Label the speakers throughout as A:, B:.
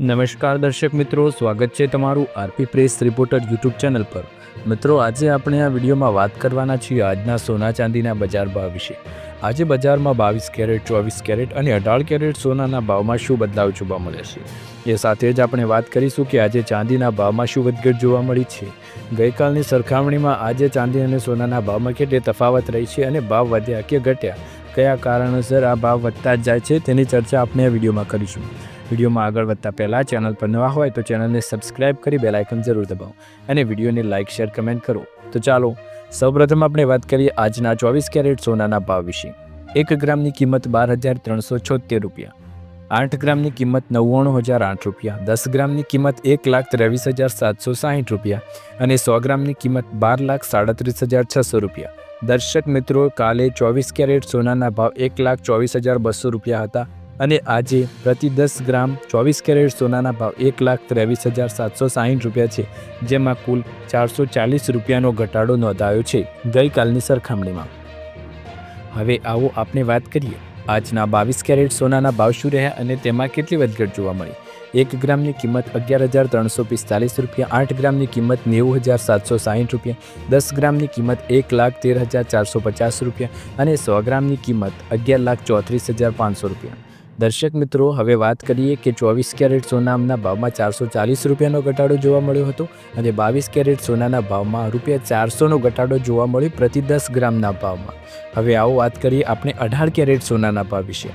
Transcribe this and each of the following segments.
A: નમસ્કાર દર્શક મિત્રો, સ્વાગત છે તમારું RP press reporter YouTube channel પર। મિત્રો, આજે આપણે આ વિડીયોમાં વાત કરવાના છીએ આજના સોના ચાંદીના બજાર ભાવ વિશે। આજે બજારમાં 22 કેરેટ, 24 કેરેટ અને 18 કેરેટ સોનાના ભાવમાં શું બદલાવ જોવા મળે છે, એ સાથે જ આપણે વાત કરીશું કે આજે ચાંદીના ભાવમાં શું વધઘટ જોવા મળી છે। ગઈકાલની સરખામણીમાં આજે ચાંદી અને સોનાના ભાવમાં કેટલી તફાવત રહી છે અને ભાવ વધ્યા કે ઘટ્યા, કયા કારણોસર આ ભાવ વધતા જ જાય છે, તેની ચર્ચા આપણે આ વિડીયોમાં કરીશું। વિડીયોમાં આગળ વધતા પહેલાં ચેનલ પર નવા હોય તો ચેનલને સબસ્ક્રાઇબ કરી બેલ આઇકન જરૂર દબાવો અને વિડીયોને લાઇક, શેર, કમેન્ટ કરો। તો ચાલો સૌપ્રથમ આપણે વાત કરીએ આજના 24 કેરેટ સોનાના ભાવ વિશે। 1 ગ્રામની કિંમત 12,376 રૂપિયા, 8 ગ્રામની કિંમત 99,008 રૂપિયા, 10 ગ્રામની કિંમત 1,23,760 રૂપિયા અને 100 ગ્રામની કિંમત 12,37,600 રૂપિયા। દર્શક મિત્રો, કાલે 24 કેરેટ સોનાના ભાવ 1,24,200 રૂપિયા હતા અને આજે પ્રતિ 10 ગ્રામ 24 કેરેટ સોનાના ભાવ 1,23,760 રૂપિયા છે, જેમાં કુલ 440 રૂપિયાનો ઘટાડો નોંધાયો છે ગઈકાલની સરખામણીમાં। હવે આવો આપણે વાત કરીએ આજના 22 કેરેટ સોનાના ભાવ શું રહ્યા અને તેમાં કેટલી વધઘટ જોવા મળી। 1 ગ્રામની કિંમત 11,345 રૂપિયા, 8 ગ્રામની કિંમત 90,760 રૂપિયા, 10 ગ્રામની કિંમત 1,13,450 રૂપિયા અને 100 ગ્રામની કિંમત 11,34,500 રૂપિયા। દર્શક મિત્રો, હવે વાત કરીએ કે 24 કેરેટ સોનાના ભાવમાં 440 રૂપિયાનો ઘટાડો જોવા મળ્યો હતો અને 22 કેરેટ સોનાના ભાવમાં ₹400નો ઘટાડો જોવા મળ્યો પ્રતિ 10 ગ્રામના ભાવમાં। હવે આવો વાત કરીએ આપણે 18 કેરેટ સોનાના ભાવ વિશે।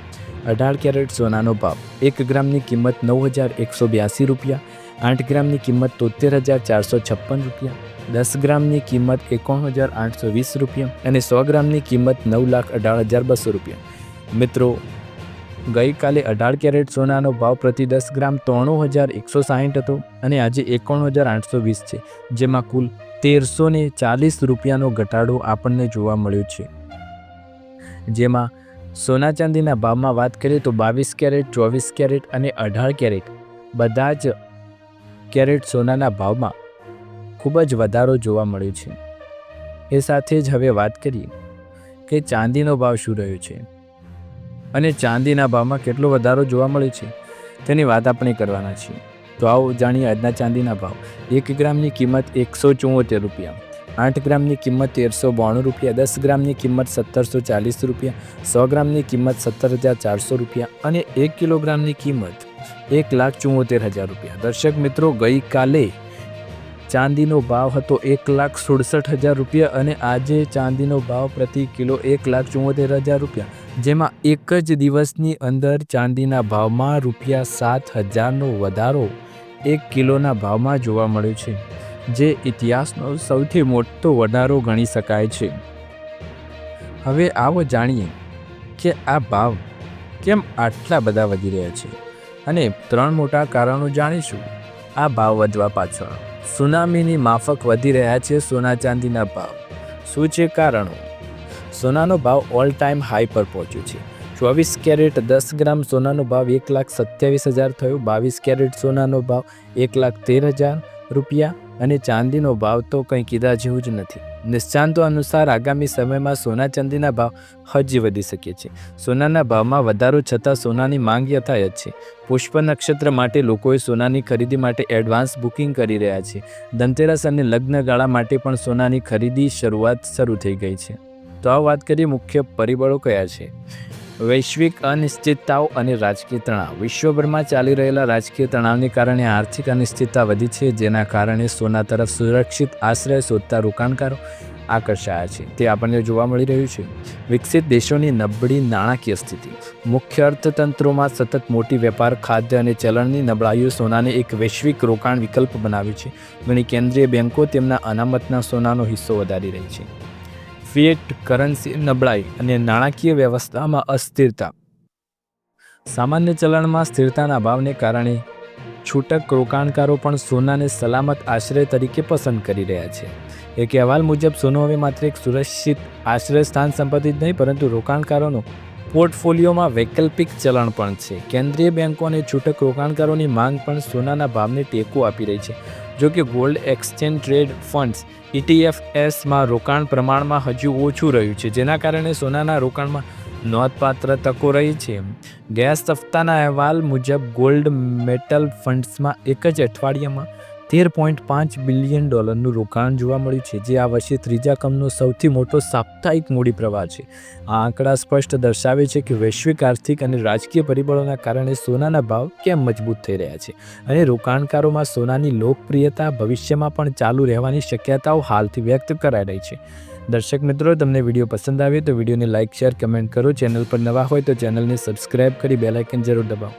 A: 18 કેરેટ સોનાનો ભાવ 1 ગ્રામની કિંમત 9,182 રૂપિયા, 8 ગ્રામની કિંમત 73,456 રૂપિયા, 10 ગ્રામની કિંમત 51,820 રૂપિયા અને 100 ગ્રામની કિંમત 9,18,200 રૂપિયા। મિત્રો, ગઈકાલે 18 કેરેટ સોનાનો ભાવ પ્રતિ 10 ગ્રામ 93,160 હતો અને આજે 51,820 છે, જેમાં કુલ 1,340 રૂપિયાનો ઘટાડો આપણને જોવા મળ્યો છે। જેમાં સોના ચાંદીના ભાવમાં વાત કરીએ તો 22 કેરેટ, 24 કેરેટ અને 18 કેરેટ બધા જ કેરેટ સોનાના ભાવમાં ખૂબ જ વધારો જોવા મળ્યો છે। એ સાથે જ હવે વાત કરીએ કે ચાંદીનો ભાવ શું રહ્યો છે અને ચાંદીના ભાવમાં કેટલો વધારો જોવા મળે છે તેની વાત આપણે કરવાના છીએ। તો આવો જાણીએ આજના ચાંદીના ભાવ। 1 ગ્રામની કિંમત 174 રૂપિયા, 8 ગ્રામની કિંમત 1,392 રૂપિયા, 10 ગ્રામની કિંમત 1,740 રૂપિયા, 100 ગ્રામની કિંમત 17,400 રૂપિયા અને 1 કિલોગ્રામની કિંમત 1,74,000 રૂપિયા। દર્શક મિત્રો, ગઈકાલે ચાંદીનો ભાવ હતો 1,67,000 રૂપિયા અને આજે ચાંદીનો ભાવ પ્રતિ કિલો 1,74,000 રૂપિયા, જેમાં એક જ દિવસની અંદર ચાંદીના ભાવમાં ₹7,000નો વધારો 1 કિલોના ભાવમાં જોવા મળ્યો છે, જે ઇતિહાસનો સૌથી મોટો વધારો ગણી શકાય છે। હવે આવો જાણીએ કે આ ભાવ કેમ આટલા બધા વધી રહ્યા છે અને 3 મોટા કારણો જાણીશું આ ભાવ વધવા પાછળ। સુનામીની માફક વધી રહ્યા છે સોના ચાંદીના ભાવ, શું છે કારણો? સોનાનો ભાવ ઓલ ટાઈમ હાઈ પર પહોંચ્યો છે। 24 કેરેટ 10 ગ્રામ સોનાનો ભાવ 1,27,000 થયો, 22 કેરેટ સોનાનો ભાવ 1,13,000 રૂપિયા અને ચાંદીનો ભાવ તો કંઈ કીધા જેવું જ નથી। નિષ્ણાતો અનુસાર આગામી સમયમાં સોના ચાંદીના ભાવ હજી વધી શકે છે। સોનાના ભાવમાં વધારો છતાં સોનાની માંગ યથાવત છે। પુષ્પ નક્ષત્ર માટે લોકોએ સોનાની ખરીદી માટે એડવાન્સ બુકિંગ કરી રહ્યા છે। ધનતેરસ અને લગ્નગાળા માટે પણ સોનાની ખરીદી શરૂ થઈ ગઈ છે। તો આ વાત કરીએ મુખ્ય પરિબળો કયા છે। વૈશ્વિક અનિશ્ચિતતાઓ અને રાજકીય તણાવ। વિશ્વભરમાં ચાલી રહેલા રાજકીય તણાવને કારણે આર્થિક અનિશ્ચિતતા વધી છે, જેના કારણે સોના તરફ સુરક્ષિત આશ્રય શોધતા રોકાણકારો આકર્ષાયા છે, તે આપણને જોવા મળી રહ્યું છે। વિકસિત દેશોની નબળી નાણાકીય સ્થિતિ। મુખ્ય અર્થતંત્રોમાં સતત મોટી વેપાર, ખાદ્ય અને ચલણની નબળાઈઓ સોનાને એક વૈશ્વિક રોકાણ વિકલ્પ બનાવ્યું છે। ઘણી કેન્દ્રીય બેન્કો તેમના અનામતના સોનાનો હિસ્સો વધારી રહી છે। ફિએટ કરન્સી નબળાઈ અને નાણાકીય વ્યવસ્થામાં અસ્થિરતા। સામાન્ય ચલણમાં સ્થિરતાના અભાવને કારણે છૂટક રોકાણકારો પણ સોનાને સલામત આશ્રય તરીકે પસંદ કરી રહ્યા છે। એક અહેવાલ મુજબ સોનું હવે માત્ર એક સુરક્ષિત આશ્રય સ્થાન સંપત્તિ જ નહીં, પરંતુ રોકાણકારોનો પોર્ટફોલિયોમાં વૈકલ્પિક ચલણ પણ છે। કેન્દ્રીય બેન્કો અને છૂટક રોકાણકારોની માંગ પણ સોનાના ભાવને ટેકો આપી રહી છે। જો કે ગોલ્ડ એક્સચેન્જ ટ્રેડ ફંડ્સ ETFSમાં રોકાણ પ્રમાણમાં હજુ ઓછું રહ્યું છે, જેના કારણે સોનાના રોકાણમાં નોંધપાત્ર તકો રહી છે. ગયા સપ્તાહના અહેવાલ મુજબ ગોલ્ડ મેટલ ફંડ્સમાં એક જ અઠવાડિયામાં $13.5 બિલિયન રોકાણ જોવા મળ્યું છે, જે આ વર્ષે ત્રીજા ક્રમનો સૌથી મોટો સાપ્તાહિક મૂડી પ્રવાહ છે. આ આંકડા સ્પષ્ટ દર્શાવે છે કે વૈશ્વિક આર્થિક અને રાજકીય પરિબળોના કારણે સોનાના ભાવ કેમ મજબૂત થઈ રહ્યા છે અને રોકાણકારોમાં સોનાની લોકપ્રિયતા ભવિષ્યમાં પણ ચાલુ રહેવાની શક્યતાઓ હાલથી વ્યક્ત કરાઈ રહી છે. દર્શક મિત્રો, તમને વિડીયો પસંદ આવે તો વિડીયોને લાઇક, શેર, કમેન્ટ કરો. ચેનલ પર નવા હોય તો ચેનલને સબસ્ક્રાઇબ કરી બેલ આઇકન જરૂર દબાવો.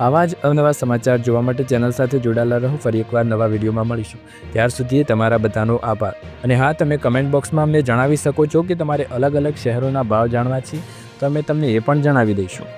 A: આવા જ અવનવા સમાચાર જોવા માટે ચેનલ સાથે જોડાયેલા રહો. ફરી એકવાર નવા વિડીયોમાં મળીશું. ત્યાર સુધી તમારા બધાનો આભાર. અને હા, તમે કમેન્ટ બોક્સમાં અમને જણાવી શકો છો કે તમારે અલગ અલગ શહેરોના ભાવ જાણવા છે તો અમે તમને એ પણ જણાવી દઈશું.